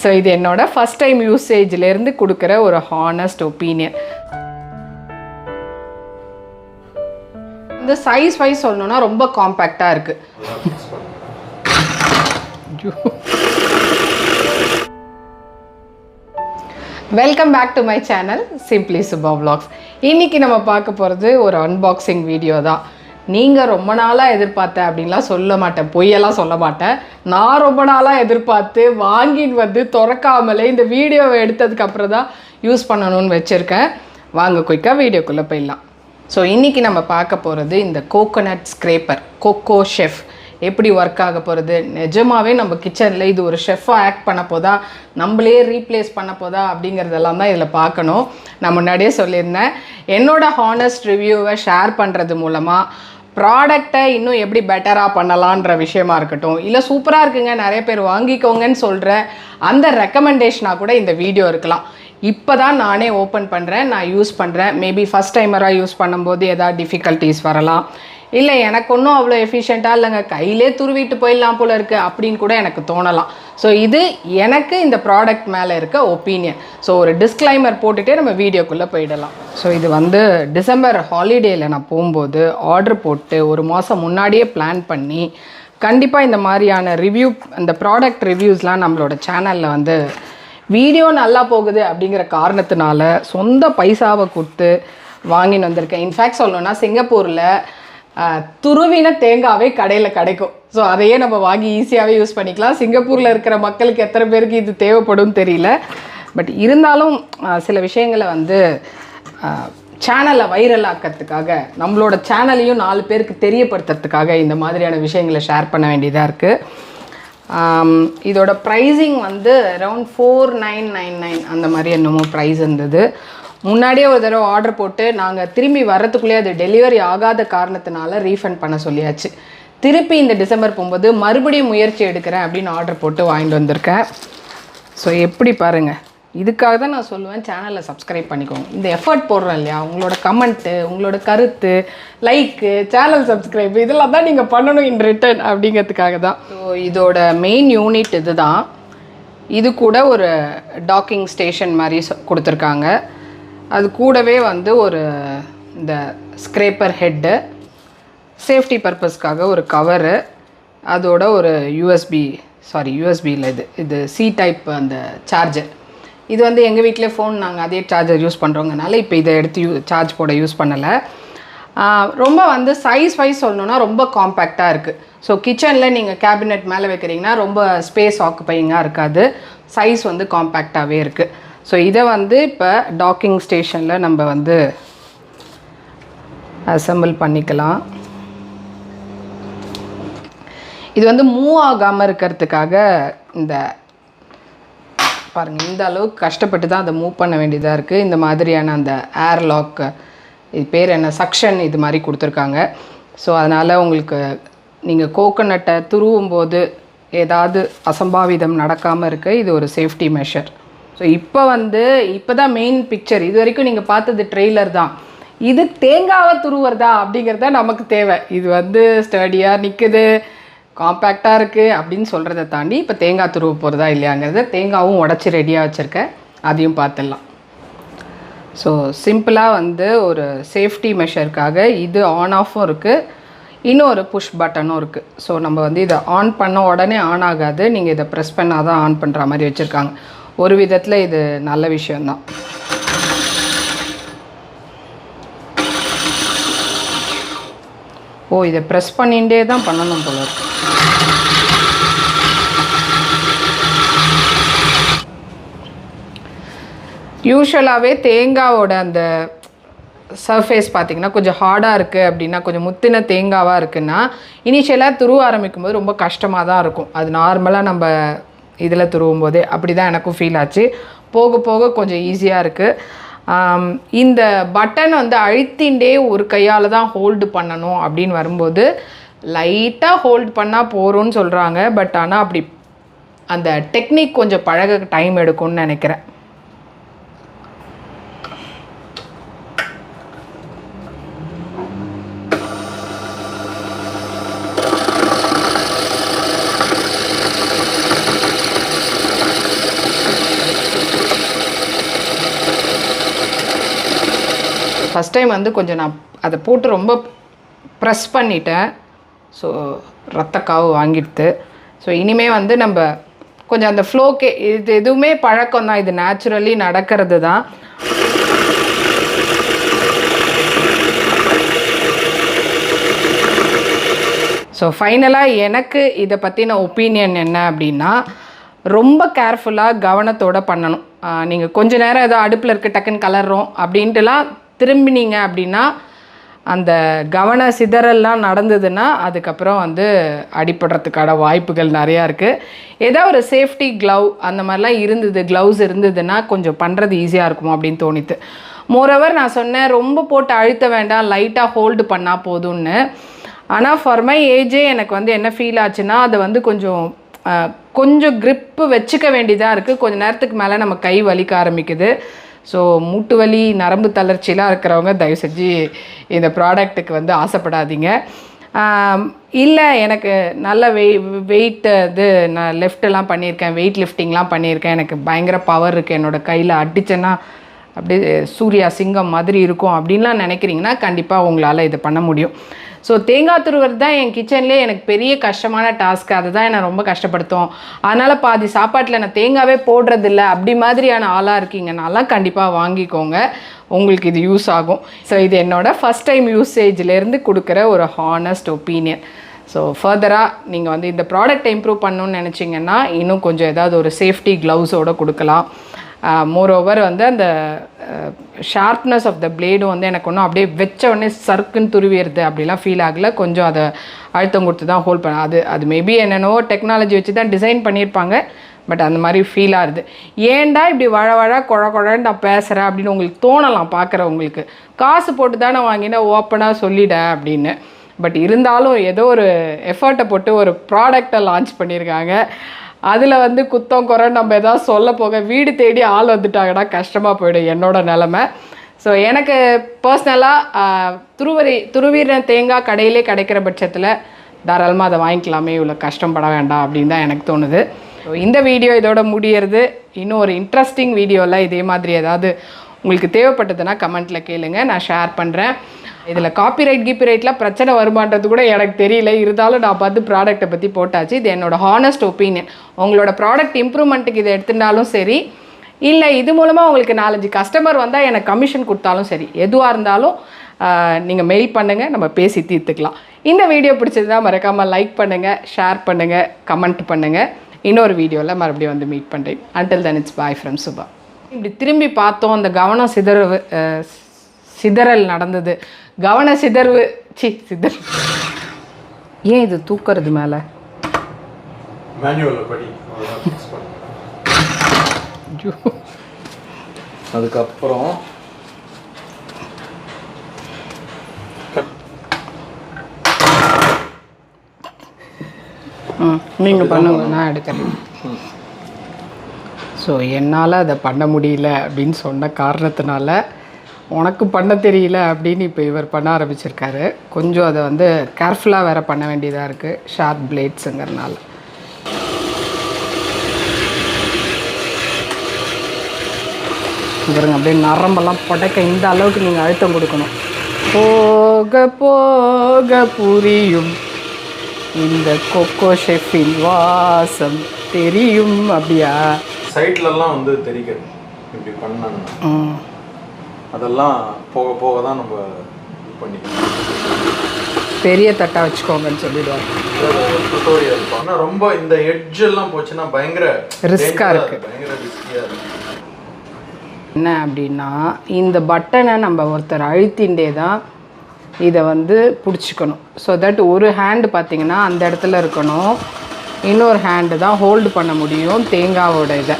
So இது என்னோட first time யூசேஜ்லேருந்து கொடுக்குற ஒரு ஹானஸ்ட் ஒப்பீனியன். இந்த சைஸ் வைஸ் சொல்லணும்னா ரொம்ப காம்பேக்டாக இருக்குது. Welcome back to my channel simply Subha vlogs. இன்றைக்கி நம்ம பார்க்க போகிறது ஒரு அன்பாக்சிங் வீடியோ தான். நீங்கள் ரொம்ப நாளாக எதிர்பார்த்தேன் அப்படின்லாம் சொல்ல மாட்டேன், பொய்யெல்லாம் சொல்ல மாட்டேன். நான் ரொம்ப நாளாக எதிர்பார்த்து வாங்கிட்டு வந்து திறக்காமலே இந்த வீடியோவை எடுத்ததுக்கப்புறம் தான் யூஸ் பண்ணணும்னு வச்சுருக்கேன். வாங்க குயிக்காக வீடியோக்குள்ளே போயிடலாம். ஸோ இன்றைக்கி நம்ம பார்க்க போகிறது இந்த கோகோனட் ஸ்க்ரேப்பர், கொக்கோ ஷெஃப் எப்படி ஒர்க் ஆக போகிறது. நிஜமாகவே நம்ம கிச்சனில் இது ஒரு ஷெஃபாக ஆக்ட் பண்ண போதா, நம்மளே ரீப்ளேஸ் பண்ண போதா அப்படிங்கிறதெல்லாம் தான் இதில் பார்க்கணும். நான் முன்னாடியே சொல்லியிருந்தேன், என்னோடய ஹானஸ்ட் ரிவ்யூவை ஷேர் பண்ணுறது மூலமாக ப்ராடக்டை இன்னும் எப்படி பெட்டராக பண்ணலான்ற விஷயமா இருக்கட்டும், இல்லை சூப்பராக இருக்குங்க நிறைய பேர் வாங்கிக்கோங்கன்னு சொல்கிற அந்த ரெக்கமெண்டேஷனாக கூட இந்த வீடியோ இருக்கலாம். இப்போ தான் நானே ஓப்பன் பண்ணுறேன், நான் யூஸ் பண்ணுறேன். மேபி ஃபஸ்ட் டைமராக யூஸ் பண்ணும்போது எதாவது டிஃபிகல்ட்டிஸ் வரலாம், இல்லை எனக்கு ஒன்றும் அவ்வளோ எஃபிஷியண்ட்டாக இல்லைங்க, கையிலே துருவிட்டு போயிடலாம் போல் இருக்குது அப்படின்னு கூட எனக்கு தோணலாம். ஸோ இது எனக்கு இந்த ப்ராடக்ட் மேலே இருக்க ஒப்பீனியன். ஸோ ஒரு டிஸ்க்ளைமர் போட்டுகிட்டே நம்ம வீடியோக்குள்ளே போயிடலாம். ஸோ இது வந்து டிசம்பர் ஹாலிடேயில் நான் போகும்போது ஆர்டர் போட்டு ஒரு மாதம் முன்னாடியே பிளான் பண்ணி, கண்டிப்பாக இந்த மாதிரியான ரிவ்யூ, அந்த ப்ராடக்ட் ரிவ்யூஸ்லாம் நம்மளோட சேனலில் வந்து வீடியோ நல்லா போகுது அப்படிங்கிற காரணத்தினால சொந்த பைசாவை கொடுத்து வாங்கின்னு வந்திருக்கேன். இன்ஃபேக்ட் சொல்லணுன்னா சிங்கப்பூரில் துருவின தேங்காவே கடையில் கிடைக்கும். ஸோ அதையே நம்ம வாங்கி ஈஸியாகவே யூஸ் பண்ணிக்கலாம். சிங்கப்பூரில் இருக்கிற மக்களுக்கு எத்தனை பேருக்கு இது தேவைப்படும் தெரியல. பட் இருந்தாலும் சில விஷயங்களை வந்து சேனலை வைரல் ஆக்கிறதுக்காக, நம்மளோட சேனலையும் 4 பேருக்கு தெரியப்படுத்துறதுக்காக இந்த மாதிரியான விஷயங்களை ஷேர் பண்ண வேண்டியதாக இருக்குது. இதோட ப்ரைஸிங் வந்து அரவுண்ட் 4999 அந்த மாதிரி என்னமோ ப்ரைஸ் இருந்தது. முன்னாடியே ஒரு தடவை ஆர்டர் போட்டு நாங்கள் திரும்பி வர்றதுக்குள்ளே அது டெலிவரி ஆகாத காரணத்தினால ரீஃபண்ட் பண்ண சொல்லியாச்சு. திருப்பி இந்த டிசம்பர் போகும்போது மறுபடியும் முயற்சி எடுக்கிறேன் அப்படின்னு ஆர்டர் போட்டு வாங்கிட்டு வந்திருக்கேன். ஸோ எப்படி பாருங்கள், இதுக்காக தான் நான் சொல்லுவேன் சேனலை சப்ஸ்கிரைப் பண்ணிக்கோங்க. இந்த எஃபர்ட் போடுறோம் இல்லையா, உங்களோட கமெண்ட்டு, உங்களோட கருத்து, லைக்கு, சேனல் சப்ஸ்கிரைப், இதெல்லாம் தான் நீங்கள் பண்ணணும் இன் ரிட்டன் அப்படிங்கிறதுக்காக தான். ஸோ இதோட மெயின் யூனிட் இது தான். இது கூட ஒரு டாக்கிங் ஸ்டேஷன் மாதிரி கொடுத்துருக்காங்க. அது கூடவே வந்து ஒரு இந்த ஸ்க்ரேப்பர் ஹெட்டு, சேஃப்டி பர்பஸ்க்காக ஒரு கவரு, அதோட ஒரு யூஎஸ்பியில் இது சி டைப் அந்த சார்ஜர். இது வந்து எங்கள் வீட்டிலே ஃபோன் நாங்கள் அதே சார்ஜர் யூஸ் பண்ணுறோங்கனால இப்போ இதை எடுத்து சார்ஜ் போட யூஸ் பண்ணலை. ரொம்ப வந்து சைஸ் வைஸ் சொல்லணுன்னா ரொம்ப காம்பேக்டாக இருக்குது. ஸோ கிச்சனில் நீங்கள் கேபினெட் மேலே வைக்கிறீங்கன்னா ரொம்ப ஸ்பேஸ் ஆக்குப்பையிங்காக இருக்காது, சைஸ் வந்து காம்பேக்டாகவே இருக்குது. ஸோ இதை வந்து இப்போ டாக்கிங் ஸ்டேஷனில் நம்ம வந்து அசெம்பிள் பண்ணிக்கலாம். இது வந்து மூவ் ஆகாமல் இருக்கிறதுக்காக இந்த பாருங்கள், இந்த அளவுக்கு கஷ்டப்பட்டு தான் அதை மூவ் பண்ண வேண்டியதாக இருக்குது. இந்த மாதிரியான அந்த ஏர் லாக், இது பேர் என்ன, சக்ஷன், இது மாதிரி கொடுத்துருக்காங்க. ஸோ அதனால் உங்களுக்கு நீங்கள் கோகோனட்டை துருவும் போது ஏதாவது அசம்பாவிதம் நடக்காமல் இருக்க இது ஒரு சேஃப்டி மெஷர். ஸோ இப்போ தான் மெயின் பிக்சர். இது வரைக்கும் நீங்கள் பார்த்தது ட்ரெய்லர் தான். இது தேங்காவை துருவுறதா அப்படிங்கிறத நமக்கு தேவை. இது வந்து ஸ்டடியாக நிற்குது, காம்பேக்டாக இருக்குது அப்படின்னு சொல்கிறத தாண்டி இப்போ தேங்காய் துருவ போகிறதா இல்லையாங்கிறத, தேங்காவும் உடச்சி ரெடியாக வச்சுருக்கேன், அதையும் பார்த்துடலாம். ஸோ சிம்பிளாக வந்து ஒரு சேஃப்டி மெஷருக்காக இது ஆன் ஆஃபும் இருக்குது, இன்னும் ஒரு புஷ் பட்டனும் இருக்குது. ஸோ நம்ம வந்து இதை ஆன் பண்ண உடனே ஆன் ஆகாது, நீங்கள் இதை ப்ரெஸ் பண்ணால் தான் ஆன் பண்ணுற மாதிரி வச்சுருக்காங்க. ஒரு விதத்தில் இது நல்ல விஷயந்தான். ஓ, இதை ப்ரெஸ் பண்ணிகிட்டே தான் பண்ணணும் போல இருக்கு. யூஸ்வலாகவே தேங்காவோட அந்த சர்ஃபேஸ் பார்த்திங்கன்னா கொஞ்சம் ஹார்டாக இருக்குது அப்படின்னா, கொஞ்சம் முத்தின தேங்காவாக இருக்குன்னா இனிஷியலாக துருவ ஆரம்பிக்கும் போது ரொம்ப கஷ்டமாக தான் இருக்கும். அது நார்மலாக நம்ம இதில் துருவும் போதே அப்படி தான் எனக்கும் ஃபீல் ஆச்சு. போக போக கொஞ்சம் ஈஸியாக இருக்குது. இந்த பட்டன் வந்து அழுத்திண்டே ஒரு கையால் தான் ஹோல்டு பண்ணணும் அப்படின்னு வரும்போது லைட்டாக ஹோல்டு பண்ணால் போகிறோன்னு சொல்கிறாங்க. பட் ஆனால் அப்படி அந்த டெக்னிக் கொஞ்சம் பழக டைம் எடுக்கும்னு நினைக்கிறேன். ஃபஸ்ட் டைம் வந்து கொஞ்சம் நான் அதை போட்டு ரொம்ப ப்ரெஸ் பண்ணிட்டேன். ஸோ ரத்தக்காவு வாங்கிடுது. ஸோ இனிமேல் வந்து நம்ம கொஞ்சம் அந்த ஃப்ளோக்கே இது எதுவுமே பழக்கம் தான், இது நேச்சுரலி நடக்கிறது தான். ஸோ ஃபைனலாக எனக்கு இதை பற்றின ஒப்பீனியன் என்ன அப்படின்னா, ரொம்ப கேர்ஃபுல்லாக கவனத்தோடு பண்ணணும். நீங்கள் கொஞ்ச நேரம் ஏதோ அடுப்பில் இருக்க டக்குன்னு கலர்றோம் அப்படின்ட்டுலாம் திரும்பினீங்க அப்படின்னா அந்த கவன சிதறல்லாம் நடந்ததுன்னா அதுக்கப்புறம் வந்து அடிபடுறதுக்கான வாய்ப்புகள் நிறையா இருக்குது. ஏதோ ஒரு சேஃப்டி க்ளவ் அந்த மாதிரிலாம் க்ளவுஸ் இருந்ததுன்னா கொஞ்சம் பண்ணுறது ஈஸியாக இருக்குமோ அப்படின்னு தோணித்து. மோரோவர் நான் சொன்னேன் ரொம்ப போட்டு அழுத்த வேண்டாம், லைட்டாக ஹோல்டு பண்ணால் போதும்னு. ஆனால் ஃபார் மை ஏஜே எனக்கு வந்து என்ன ஃபீல் ஆச்சுன்னா அது வந்து கொஞ்சம் க்ரிப்பு வச்சுக்க வேண்டியதாக இருக்குது. கொஞ்சம் நேரத்துக்கு மேலே நம்ம கை வலிக்க ஆரம்பிக்குது. ஸோ மூட்டு வலி நரம்பு தளர்ச்சிலாம் இருக்கிறவங்க தயவு செஞ்சு இந்த ப்ராடக்ட்டுக்கு வந்து ஆசைப்படாதீங்க. இல்லை எனக்கு நல்ல வெயிட்டு இது நான் லெஃப்ட்டெல்லாம் பண்ணியிருக்கேன், வெயிட் லிஃப்டிங்லாம் பண்ணியிருக்கேன், எனக்கு பயங்கர பவர் இருக்குது, என்னோடய கையில் அடித்தேன்னா அப்படியே சூர்யா சிங்கம் மாதிரி இருக்கும் அப்படின்லாம் நினைக்கிறீங்கன்னா கண்டிப்பாக உங்களால் இது பண்ண முடியும். ஸோ தேங்காய் துருவது தான் என் கிச்சன்லேயே எனக்கு பெரிய கஷ்டமான டாஸ்க்கு. அதை தான் என்னை ரொம்ப கஷ்டப்படுத்தும். அதனால் பாதி சாப்பாட்டில் நான் தேங்காவே போடுறதில்ல அப்படி மாதிரியான ஆளாக இருக்கீங்கனாலாம் கண்டிப்பாக வாங்கிக்கோங்க, உங்களுக்கு இது யூஸ் ஆகும். ஸோ இது என்னோடய ஃபஸ்ட் டைம் யூசேஜ்லேருந்து கொடுக்குற ஒரு ஹானஸ்ட் ஒப்பீனியன். ஸோ ஃபர்தராக நீங்கள் வந்து இந்த ப்ராடக்ட் இம்ப்ரூவ் பண்ணணுன்னு நினச்சிங்கன்னா இன்னும் கொஞ்சம் ஏதாவது ஒரு சேஃப்டி க்ளவுஸோடு கொடுக்கலாம். மோரோவர் வந்து அந்த ஷார்ப்னஸ் ஆஃப் த பிளேடும் வந்து எனக்கு ஒன்றும் அப்படியே வச்ச உடனே சர்க்குன்னு துருவிடுது அப்படிலாம் ஃபீல் ஆகலை. கொஞ்சம் அதை அழுத்தம் கொடுத்து தான் ஹோல்ட் பண்ண அது மேபி என்னென்னவோ டெக்னாலஜி வச்சு தான் டிசைன் பண்ணியிருப்பாங்க. பட் அந்த மாதிரி ஃபீல் ஆகுது. ஏன்டா இப்படி குழன்னு நான் பேசுகிறேன் அப்படின்னு உங்களுக்கு தோணலாம் பார்க்குறவங்களுக்கு. காசு போட்டு தானே வாங்கினேன் ஓப்பனாக சொல்லிட்டேன் அப்படின்னு. பட் இருந்தாலும் ஏதோ ஒரு எஃபர்ட்டை போட்டு ஒரு ப்ராடக்டை லான்ச் பண்ணியிருக்காங்க. அதில் வந்து குத்தம் குறைன்னு நம்ம எதாவது சொல்ல போக வீடு தேடி ஆள் வந்துட்டாங்கன்னா கஷ்டமாக போயிடும் என்னோட நிலமை. ஸோ எனக்கு பர்சனலாக துருவீர தேங்காய் கடையிலே கிடைக்கிற பட்சத்தில் தாராளமாக அதை வாங்கிக்கலாமே, இவ்வளோ கஷ்டப்பட வேண்டாம் அப்படின்னு தான் எனக்கு தோணுது. ஸோ இந்த வீடியோ இதோட முடியறது. இன்னும் ஒரு இன்ட்ரெஸ்டிங் வீடியோவில் இதே மாதிரி ஏதாவது உங்களுக்கு தேவைப்பட்டதுன்னா கமெண்ட்டில் கேளுங்க, நான் ஷேர் பண்ணுறேன். இதில் காப்பிரைட்லாம் பிரச்சனை வருமானது கூட எனக்கு தெரியல. இருந்தாலும் நான் பார்த்து ப்ராடக்ட்டை பற்றி போட்டாச்சு. இது என்னோடய ஹானஸ்ட் ஒப்பீனியன். உங்களோட ப்ராடக்ட் இம்ப்ரூவ்மெண்ட்டுக்கு இதை எடுத்துட்டாலும் சரி, இல்லை இது மூலமாக உங்களுக்கு 4-5 கஸ்டமர் வந்தால் எனக்கு கமிஷன் கொடுத்தாலும் சரி, எதுவாக இருந்தாலும் நீங்கள் மெயில் பண்ணுங்கள், நம்ம பேசி தீர்த்துக்கலாம். இந்த வீடியோ பிடிச்சதுன்னா மறக்காமல் லைக் பண்ணுங்கள், ஷேர் பண்ணுங்கள், கமெண்ட் பண்ணுங்கள். இன்னொரு வீடியோவில் மறுபடியும் வந்து மீட் பண்ணுறேன். Until then it's bye from Subha. இப்படி திரும்பி பார்த்தோம், அந்த கவனம் சிதறல் நடந்தது. கவன சிதறல் ஏன் இது தூக்குறது மேலே அதுக்கப்புறம் நீங்கள் பண்ணுங்க, நான் எடுக்கிறேன். ஸோ என்னால் அதை பண்ண முடியல அப்படின்னு சொன்ன காரணத்தினால உனக்கு பண்ண தெரியல அப்படின்னு இப்போ இவர் பண்ண ஆரம்பிச்சிருக்காரு. கொஞ்சம் அதை வந்து கேர்ஃபுல்லாக வேறு பண்ண வேண்டியதாக இருக்குது, ஷார்ப் பிளேட்ஸுங்கிறனால. பாருங்க அப்படியே நரம்பெல்லாம் புடைக்க இந்த அளவுக்கு நீங்கள் அழுத்தம் கொடுக்கணும். போக போக புரியும் இந்த கொக்கோ ஷெஃபின் வாசம் தெரியும். அப்படியா சைட்லலாம் வந்து தெரியாது இப்படி பண்ணாங்க. அதெல்லாம் போக போக தான் நம்ம இது பண்ணிக்கணும். பெரிய தட்டா வச்சுக்கோங்கன்னு சொல்லிடுவாங்க. ஆனால் ரொம்ப இந்த எட்ஜ் எல்லாம் போச்சுன்னா பயங்கர ரிஸ்காக இருக்குது, பயங்கர ரிஸ்கியாக இருக்குது. என்ன அப்படின்னா இந்த பட்டனை நம்ம ஒருத்தர் அழுத்தின்றே தான் இதை வந்து பிடிச்சிக்கணும். ஸோ தட் ஒரு ஹேண்டு பார்த்திங்கன்னா அந்த இடத்துல இருக்கணும், இன்னொரு ஹேண்டு தான் ஹோல்டு பண்ண முடியும் தேங்காவோட இதை.